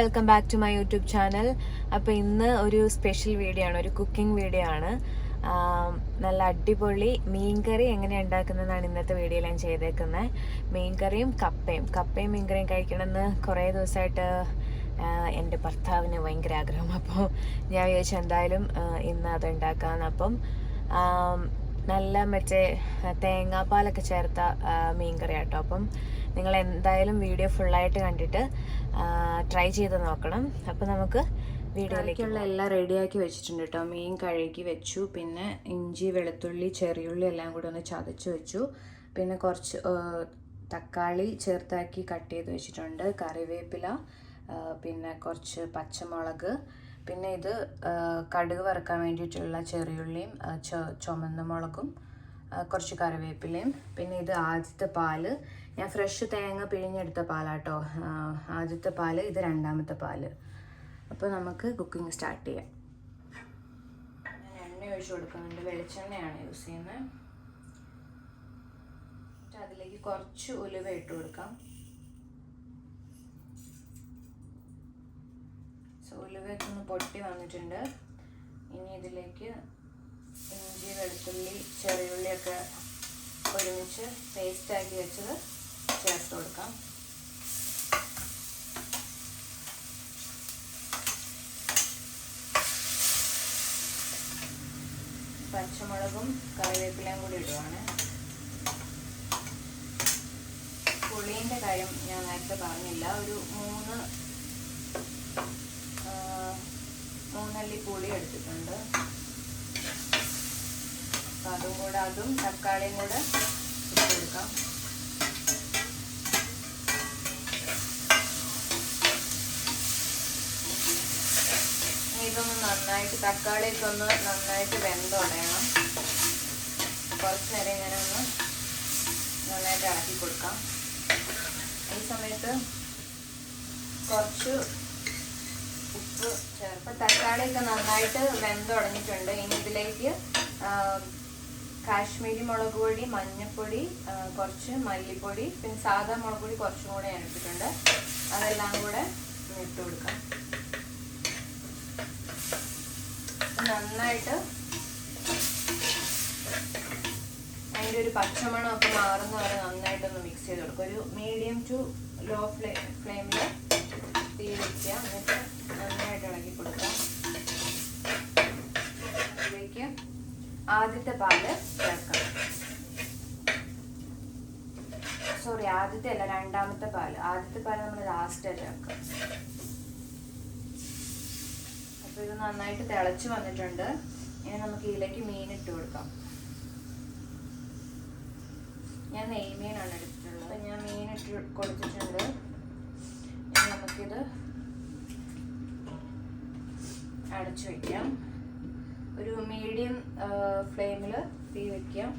Welcome back to my YouTube channel. അപ്പോൾ ഇന്ന് ഒരു സ്പെഷ്യൽ വീഡിയോ ആണ്, ഒരു കുക്കിംഗ് വീഡിയോ ആണ്. നല്ല അടിപൊളി മീൻകറി എങ്ങനെ ഉണ്ടാക്കുന്നതാണ് ഇന്നത്തെ വീഡിയോയിൽ ഞാൻ ചെയ്തേക്കുന്നത്. മീൻകറിയും കപ്പയും മീൻകറിയും കഴിക്കണമെന്ന് കുറേ ദിവസമായിട്ട് എൻ്റെ ഭർത്താവിന് ഭയങ്കര ആഗ്രഹം. അപ്പോൾ ഞാൻ വിചാരിച്ചു എന്തായാലും ഇന്ന് അത് ഉണ്ടാക്കാമെന്ന്. അപ്പം നല്ല മറ്റേ തേങ്ങാപ്പാലൊക്കെ ചേർത്ത മീൻകറി കേട്ടോ. അപ്പം നിങ്ങൾ എന്തായാലും വീഡിയോ ഫുള്ളായിട്ട് കണ്ടിട്ട് ട്രൈ ചെയ്ത് നോക്കണം. അപ്പോൾ നമുക്ക് വീഡിയോയിലേക്കുള്ള എല്ലാം റെഡിയാക്കി വെച്ചിട്ടുണ്ട് കേട്ടോ. മീൻ കഴുകി വെച്ചു, പിന്നെ ഇഞ്ചി വെളുത്തുള്ളി ചെറിയുള്ളി എല്ലാം കൂടി ഒന്ന് ചതച്ച് വെച്ചു, പിന്നെ കുറച്ച് തക്കാളി ചെറുതാക്കി കട്ട് ചെയ്ത് വെച്ചിട്ടുണ്ട്, കറിവേപ്പില, പിന്നെ കുറച്ച് പച്ചമുളക്, പിന്നെ ഇത് കടുക് വറുക്കാൻ വേണ്ടിയിട്ടുള്ള ചെറിയുള്ളിയും ചുമന്ന മുളകും കുറച്ച് കറിവേപ്പിലയും, പിന്നെ ഇത് ആദ്യത്തെ പാല്. ഞാൻ ഫ്രഷ് തേങ്ങ പിഴിഞ്ഞെടുത്ത പാലാട്ടോ ആദ്യത്തെ പാല്, ഇത് രണ്ടാമത്തെ പാല്. അപ്പോൾ നമുക്ക് കുക്കിംഗ് സ്റ്റാർട്ട് ചെയ്യാം. ഞാൻ എണ്ണ ഒഴിച്ച് കൊടുക്കുന്നുണ്ട്, വെളിച്ചെണ്ണയാണ് യൂസ് ചെയ്യുന്നത്. അതിലേക്ക് കുറച്ച് ഉലുവ ഇട്ട് കൊടുക്കാം. ഉലുവയൊക്കെ ഒന്ന് പൊട്ടി വന്നിട്ടുണ്ട്. ഇനി ഇതിലേക്ക് ഇഞ്ചി വെളുത്തുള്ളി ചെറിയുള്ളിയൊക്കെ ഒരുമിച്ച് പേസ്റ്റാക്കി വെച്ചത് ചേർത്ത് കൊടുക്കാം. പച്ചമുളകും കറിവേപ്പിലയും കൂടി ഇടുവാണ്. പുളീൻ്റെ കാര്യം ഞാൻ നേരത്തെ പറഞ്ഞില്ല, ഒരു മൂന്നല്ലി പുളി എടുത്തിട്ടുണ്ട്. അപ്പം അതും തക്കാളിയും കൂടെ ഇട്ട് കൊടുക്കാം. ഇതൊന്ന് നന്നായിട്ട് തക്കാളിയൊക്കെ ഒന്ന് നന്നായിട്ട് വെന്തുടയണം. കുറച്ച് നേരം ഇങ്ങനെ ഒന്ന് നന്നായിട്ട് ഇളക്കി കൊടുക്കാം. ഈ സമയത്ത് കുറച്ച് ഉപ്പ് ചേർത്ത് തക്കാളിയൊക്കെ നന്നായിട്ട് വെന്തുടഞ്ഞിട്ടുണ്ട്. ഇനി ഇതിലേക്ക് കാശ്മീരി മുളക് പൊടി, മഞ്ഞൾപ്പൊടി, കുറച്ച് മല്ലിപ്പൊടി, പിന്നെ സാധാ മുളക് പൊടി കുറച്ചും കൂടെ ഞാൻ ഇട്ടിട്ടുണ്ട്. അതെല്ലാം കൂടെ ഇട്ട് കൊടുക്കാം. നന്നായിട്ട് അതിൻ്റെ ഒരു പച്ചമണമൊക്കെ മാറുന്ന വരെ നന്നായിട്ടൊന്ന് മിക്സ് ചെയ്ത് കൊടുക്കും. ഒരു മീഡിയം ടു ലോ ഫ്ലെയിമിൽ തീ വയ്ക്കുക. എന്നിട്ട് നന്നായിട്ട് ഇളക്കി കൊടുക്കാം. അതിലേക്ക് ആദ്യത്തെ പാല് ചേർക്കാം. ആദ്യത്തെ അല്ല, രണ്ടാമത്തെ പാല്. ആദ്യത്തെ പാല് നമ്മൾ ലാസ്റ്റ് ചേർക്കാം. അപ്പോൾ ഇത് നന്നായിട്ട് തിളച്ച് വന്നിട്ടുണ്ട്. ഇനി നമുക്ക് ഇതിലേക്ക് മീൻ ഇട്ട് കൊടുക്കാം. ഞാൻ നെയ്മീനാണ് എടുത്തിട്ടുള്ളത്. ഞാൻ മീൻ ഇട്ട് കൊടുത്തിട്ടുണ്ട്. ഇനി നമുക്കിത് അടച്ചു വയ്ക്കാം. ഒരു മീഡിയം ഫ്ലെയിമിൽ തീ വയ്ക്കാം.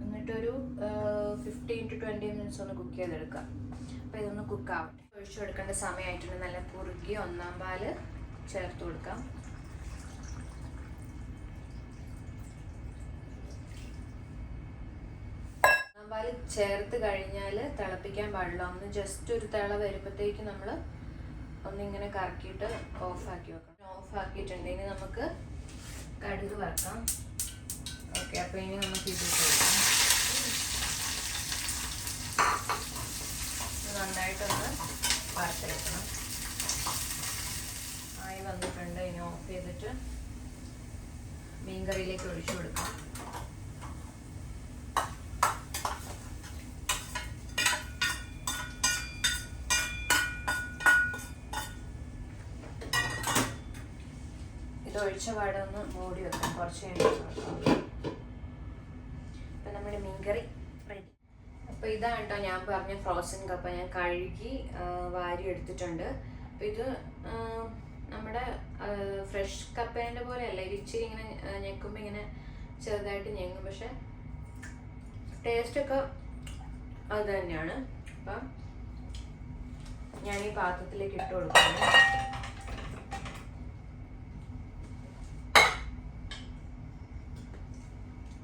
എന്നിട്ടൊരു 15 to 20 മിനിറ്റ്സ് ഒന്ന് കുക്ക് ചെയ്തെടുക്കാം. അപ്പോൾ ഇതൊന്ന് കുക്കാവട്ടെ. ഒഴിച്ചു കൊടുക്കേണ്ട സമയമായിട്ടുണ്ട്. നല്ല കുറുകി ഒന്നാം പാല് ചേർത്ത് കൊടുക്കാം. ഒന്നാം പാല് ചേർത്ത് കഴിഞ്ഞാൽ തിളപ്പിക്കാൻ പാടില്ല. ഒന്ന് ജസ്റ്റ് ഒരു തിള വരുമ്പോഴത്തേക്ക് നമ്മൾ ഒന്നിങ്ങനെ കറക്കിയിട്ട് ഓഫാക്കി വെക്കണം. ഓഫാക്കിയിട്ടുണ്ട്. ഇനി നമുക്ക് കടുക് വറക്കാം. ഓക്കെ, അപ്പോൾ ഇനി നമുക്ക് ഇത് കൊടുക്കാം. നന്നായിട്ടൊന്ന് വറുത്തെടുക്കണം. ആയി വന്നിട്ടുണ്ട്. ഇനി ഓഫ് ചെയ്തിട്ട് മീൻകറിയിലേക്ക് ഒഴിച്ചു കൊടുക്കാം. ഇത് ഒഴിച്ച പാടെ ഒന്ന് മൂടി വെക്കാം. കുറച്ച് കഴിഞ്ഞ് ഇപ്പം നമ്മുടെ മീൻകറി റെഡി. അപ്പോൾ ഇതാണ് കേട്ടോ ഞാൻ പറഞ്ഞ ഫ്രോസൺ കപ്പ. ഞാൻ കഴുകി വാരി എടുത്തിട്ടുണ്ട്. അപ്പോൾ ഇത് നമ്മുടെ ഫ്രഷ് കപ്പേൻ്റെ പോലെയല്ല. ഇത് ഇച്ചിരി ഇങ്ങനെ ഞെക്കുമ്പോൾ ഇങ്ങനെ ചെറുതായിട്ട് ഞെങ്ങും, പക്ഷെ ടേസ്റ്റൊക്കെ അത് തന്നെയാണ്. അപ്പം ഞാൻ ഈ പാത്രത്തിലേക്ക് ഇട്ട് കൊടുക്കുന്നു.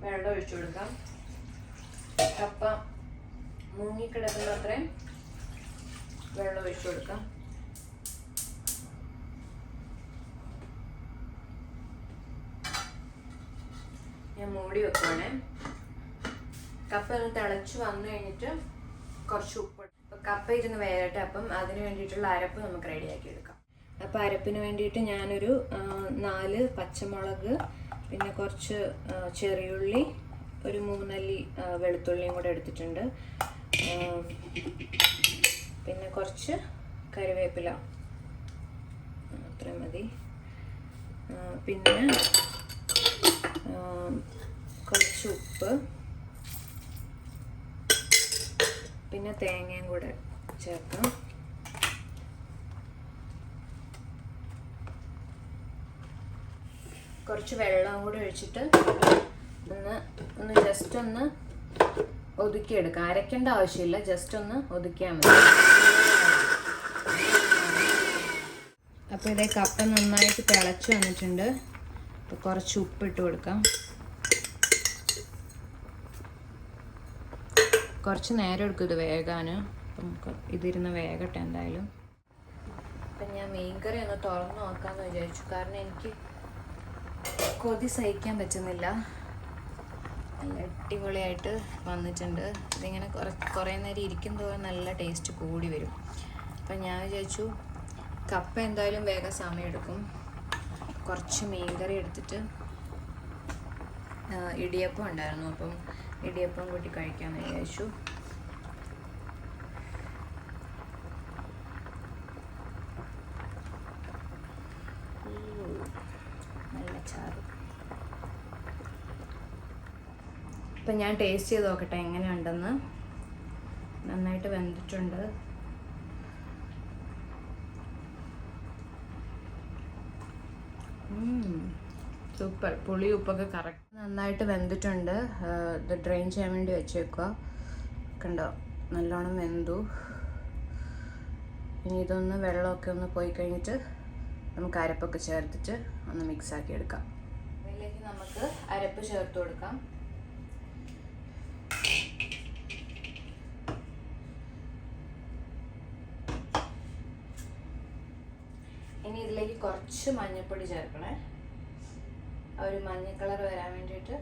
വെള്ളം ഒഴിച്ചു കൊടുക്കാം. കപ്പ മുങ്ങിക്കിടക്കുന്ന അത്രയും വെള്ളം ഒഴിച്ചു കൊടുക്കാം. ഞാൻ മൂടി വെക്കുവാണേ. കപ്പ ഒന്ന് തിളച്ച് വന്നു കഴിഞ്ഞിട്ട് കുറച്ച് ഉപ്പ്. അപ്പോൾ കപ്പ ഇരുന്ന് വേകട്ടെ. അപ്പം അതിന് വേണ്ടിയിട്ടുള്ള അരപ്പ് നമുക്ക് റെഡിയാക്കി എടുക്കാം. അപ്പോൾ അരപ്പിന് വേണ്ടിയിട്ട് ഞാനൊരു 4 പച്ചമുളക്, പിന്നെ കുറച്ച് ചെറിയുള്ളി, ഒരു 3 അല്ലി വെളുത്തുള്ളിയും കൂടെ എടുത്തിട്ടുണ്ട്. പിന്നെ കുറച്ച് കറിവേപ്പില, അത്രയും മതി. പിന്നെ കുറച്ച് ഉപ്പ്, പിന്നെ തേങ്ങയും കൂടെ ചേർക്കാം. കുറച്ച് വെള്ളം കൂടെ ഒഴിച്ചിട്ട് ഒന്ന് ജസ്റ്റ് ഒന്ന് ഒതുക്കിയെടുക്കാം. അരയ്ക്കേണ്ട ആവശ്യമില്ല, ജസ്റ്റ് ഒന്ന് ഒതുക്കിയാൽ മതി. അപ്പോൾ ഇതേ കപ്പ നന്നായിട്ട് തിളച്ച് വന്നിട്ടുണ്ട്. അപ്പോൾ കുറച്ച് ഉപ്പിട്ട് കൊടുക്കാം. കുറച്ച് നേരം എടുക്കും ഇത് വേകാൻ. അപ്പം നമുക്ക് ഇതിരുന്ന് വേകട്ടെ എന്തായാലും. അപ്പം ഞാൻ മീൻകറി ഒന്ന് തുറന്ന് നോക്കാമെന്ന് വിചാരിച്ചു. കാരണം എനിക്ക് കൊതി സഹിക്കാൻ പറ്റുന്നില്ല. നല്ല അടിപൊളിയായിട്ട് വന്നിട്ടുണ്ട്. ഇതിങ്ങനെ കുറേ നേരം ഇരിക്കും തോറും നല്ല ടേസ്റ്റ് കൂടി വരും. അപ്പം ഞാൻ വിചാരിച്ചു കപ്പ എന്തായാലും വേഗം സമയമെടുക്കും. കുറച്ച് മീൻകറി എടുത്തിട്ട് ഇടിയപ്പം ഉണ്ടായിരുന്നു, അപ്പം ഇടിയപ്പം കൂട്ടി കഴിക്കാമെന്ന് വിചാരിച്ചു. നല്ല ചാറ്. ഇപ്പം ഞാൻ ടേസ്റ്റ് ചെയ്ത് നോക്കട്ടെ എങ്ങനെയുണ്ടെന്ന്. നന്നായിട്ട് വെന്തിട്ടുണ്ട്. സൂപ്പർ. പുളി ഉപ്പൊക്കെ കറക്റ്റ് നന്നായിട്ട് വെന്തിട്ടുണ്ട്. ഇത് ഡ്രെയിൻ ചെയ്യാൻ വേണ്ടി വെച്ചേക്കുക. കണ്ടോ, നല്ലോണം വെന്തു. ഇനി ഇതൊന്ന് വെള്ളമൊക്കെ ഒന്ന് പോയി കഴിഞ്ഞിട്ട് നമുക്ക് അരപ്പൊക്കെ ചേർത്തിട്ട് ഒന്ന് മിക്സാക്കി എടുക്കാം. അതിലേക്ക് നമുക്ക് അരപ്പ് ചേർത്ത് കൊടുക്കാം. ഇനി ഇതിലേക്ക് കുറച്ച് മഞ്ഞൾപ്പൊടി ചേർക്കണേ. ഒരു മഞ്ഞ കളർ വരാൻ വേണ്ടിയിട്ട്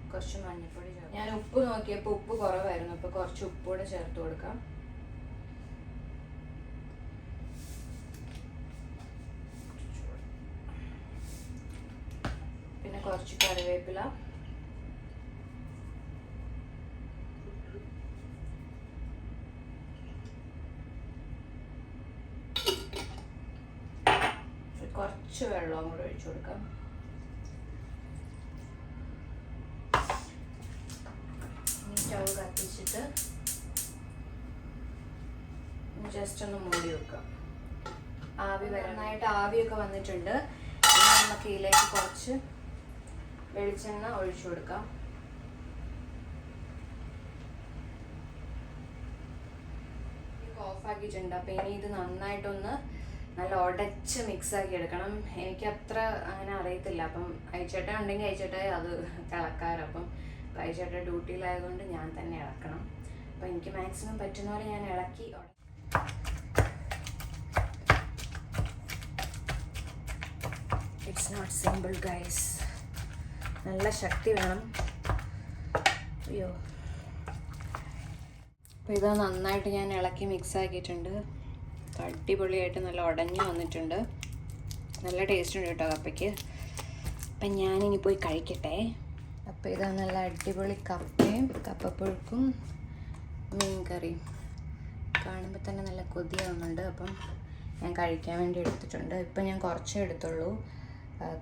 കുറച്ച് മഞ്ഞൾപ്പൊടി ചേർക്കാം. ഞാൻ ഉപ്പ് നോക്കിയപ്പോൾ ഉപ്പ് കുറവായിരുന്നു, അപ്പോൾ കുറച്ച് ഉപ്പ് കൂടെ ചേർത്ത് കൊടുക്കാം. പിന്നെ കുറച്ച് കറിവേപ്പില, കുറച്ച് വെള്ളവും കൂടെ ഒഴിച്ചു കൊടുക്കാം. സ്റ്റവ് കത്തിച്ചിട്ട് ജസ്റ്റ് ഒന്ന് മൂടി വെക്കാം. നന്നായിട്ട് ആവിയൊക്കെ വന്നിട്ടുണ്ട്. നമുക്ക് ഇതിലേക്ക് കുറച്ച് വെളിച്ചെണ്ണ ഒഴിച്ചു കൊടുക്കാം. ഓഫാക്കിയിട്ടുണ്ട്. അപ്പം ഇനി ഇത് നന്നായിട്ടൊന്ന് നല്ല ഉടച്ച് മിക്സാക്കി എടുക്കണം. എനിക്ക് അത്ര അങ്ങനെ അറിയത്തില്ല. അപ്പം അയച്ചേട്ടൻ ഉണ്ടെങ്കിൽ അയച്ചേട്ടായി അത് ഇളക്കാറ്. അപ്പം അയച്ചേട്ട ഡ്യൂട്ടിയിലായതുകൊണ്ട് ഞാൻ തന്നെ ഇളക്കണം. അപ്പം എനിക്ക് മാക്സിമം പറ്റുന്ന പോലെ ഞാൻ ഇളക്കി. It's not simple guys. നല്ല ശക്തി വേണം. അയ്യോ. അപ്പോൾ ഇത് നന്നായിട്ട് ഞാൻ ഇളക്കി മിക്സ് ആക്കിയിട്ടുണ്ട്. അടിപൊളിയായിട്ട് നല്ല ഉടഞ്ഞു വന്നിട്ടുണ്ട്. നല്ല ടേസ്റ്റ് ഉണ്ട് കേട്ടോ കപ്പയ്ക്ക്. അപ്പം ഞാനിനി പോയി കഴിക്കട്ടെ. അപ്പോൾ ഇതാ നല്ല അടിപൊളി കപ്പയും കപ്പപ്പുഴുക്കും മീൻ കറിയും. കാണുമ്പോൾ തന്നെ നല്ല കൊതിയാവുന്നുണ്ട്. അപ്പം ഞാൻ കഴിക്കാൻ വേണ്ടി എടുത്തിട്ടുണ്ട്. ഇപ്പം ഞാൻ കുറച്ചേ എടുത്തുള്ളൂ,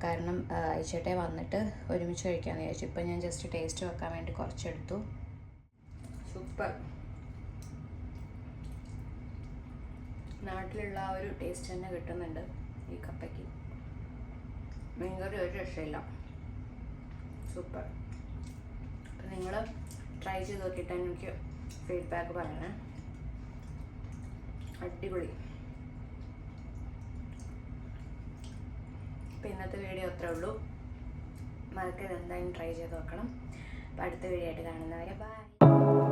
കാരണം അയച്ചേട്ടേ വന്നിട്ട് ഒരുമിച്ച് കഴിക്കാമെന്ന് വിചാരിച്ചു. ഇപ്പം ഞാൻ ജസ്റ്റ് ടേസ്റ്റ് വെക്കാൻ വേണ്ടി കുറച്ചെടുത്തു. സൂപ്പർ. നാട്ടിലുള്ള ആ ഒരു ടേസ്റ്റ് തന്നെ കിട്ടുന്നുണ്ട് ഈ കപ്പയ്ക്ക്. മീൻകറി ഒരു രക്ഷയില്ല. സൂപ്പർ. അപ്പം നിങ്ങൾ ട്രൈ ചെയ്ത് നോക്കിയിട്ട് എനിക്ക് ഫീഡ്ബാക്ക് പറയണേ. അടിപൊളി. അപ്പം ഇന്നത്തെ വീഡിയോ അത്രേ ഉള്ളൂ. മറക്കരുത് എന്തായാലും ട്രൈ ചെയ്ത് നോക്കണം. അപ്പം അടുത്ത വീഡിയോ ആയിട്ട് കാണുന്നവരെ ബൈ.